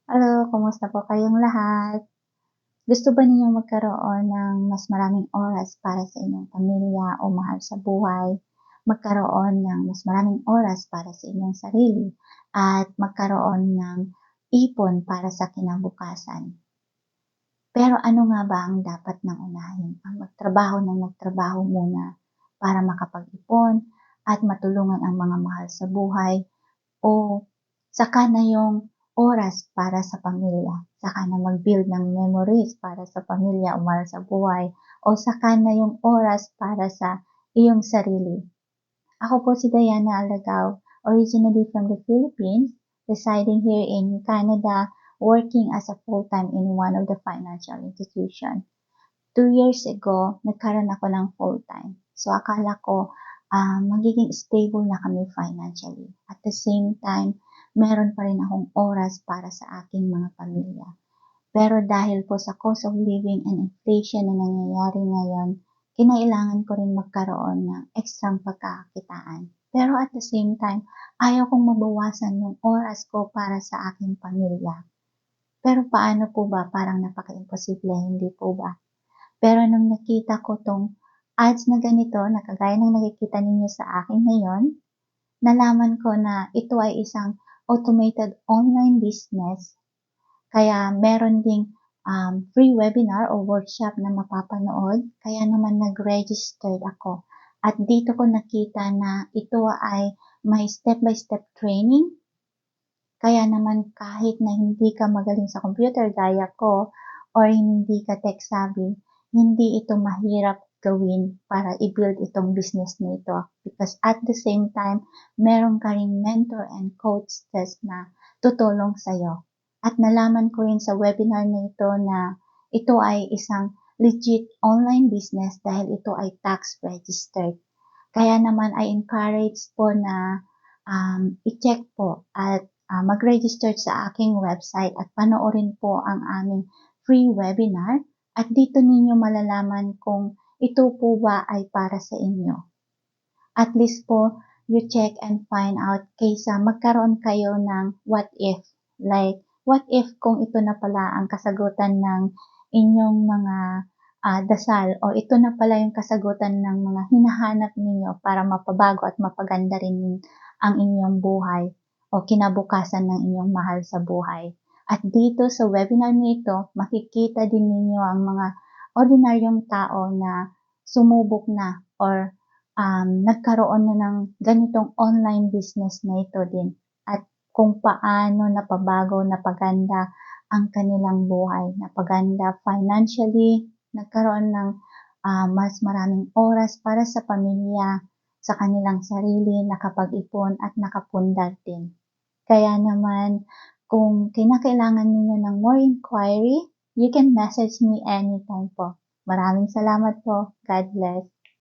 Hello, kumusta po kayong lahat? Gusto ba ninyong magkaroon ng mas maraming oras para sa inyong pamilya o mahal sa buhay? Magkaroon ng mas maraming oras para sa inyong sarili at magkaroon ng ipon para sa kinabukasan. Pero ano nga ba ang dapat nang unahin? Ang magtrabaho ng magtrabaho muna para makapag-ipon at matulungan ang mga mahal sa buhay o saka na yung oras para sa pamilya, saka na mag-build ng memories para sa pamilya o mahal sa buhay, o saka na yung oras para sa iyong sarili. Ako po si Diana Alagao, originally from the Philippines, residing here in Canada, working as a full-time in one of the financial institution. 2 years ago, nagkaroon ako ng full-time. So, akala ko magiging stable na kami financially. At the same time, meron pa rin akong oras para sa aking mga pamilya. Pero dahil po sa cost of living and inflation na nangyayari ngayon, kinailangan ko rin magkaroon ng ekstrang pagkakakitaan. Pero at the same time, ayaw kong mabawasan yung oras ko para sa aking pamilya. Pero paano po ba? Parang napaka-imposible, hindi po ba? Pero nung nakita ko tong ads na ganito, na kagaya ng nakikita ninyo sa akin ngayon, nalaman ko na ito ay isang automated online business. Kaya meron ding free webinar o workshop na mapapanood. Kaya naman nag-registered ako. At dito ko nakita na ito ay may step-by-step training. Kaya naman kahit na hindi ka magaling sa computer gaya ko or hindi ka tech savvy, hindi ito mahirap gawin para i-build itong business na ito. Because at the same time, meron ka ring mentor and coach na tutulong sa'yo. At nalaman ko rin sa webinar na ito na ito ay isang legit online business dahil ito ay tax registered. Kaya naman I encourage po na i-check po at mag-register sa aking website at panoorin po ang aming free webinar at dito ninyo malalaman kung ito po ba ay para sa inyo. At least po, you check and find out kaysa magkaroon kayo ng what if. Like, what if kung ito na pala ang kasagutan ng inyong mga dasal o ito na pala yung kasagutan ng mga hinahanap ninyo para mapabago at mapaganda rin ang inyong buhay o kinabukasan ng inyong mahal sa buhay. At dito sa webinar nito, makikita din ninyo ang mga ordinaryong tao na sumubok na or nagkaroon na ng ganitong online business na ito din at kung paano napabago, napaganda ang kanilang buhay, napaganda financially, nagkaroon ng mas maraming oras para sa pamilya, sa kanilang sarili, nakapag-ipon at nakapundar din. Kaya naman, kung kinakailangan ninyo ng more inquiry, you can message me anytime po. Maraming salamat po. God bless.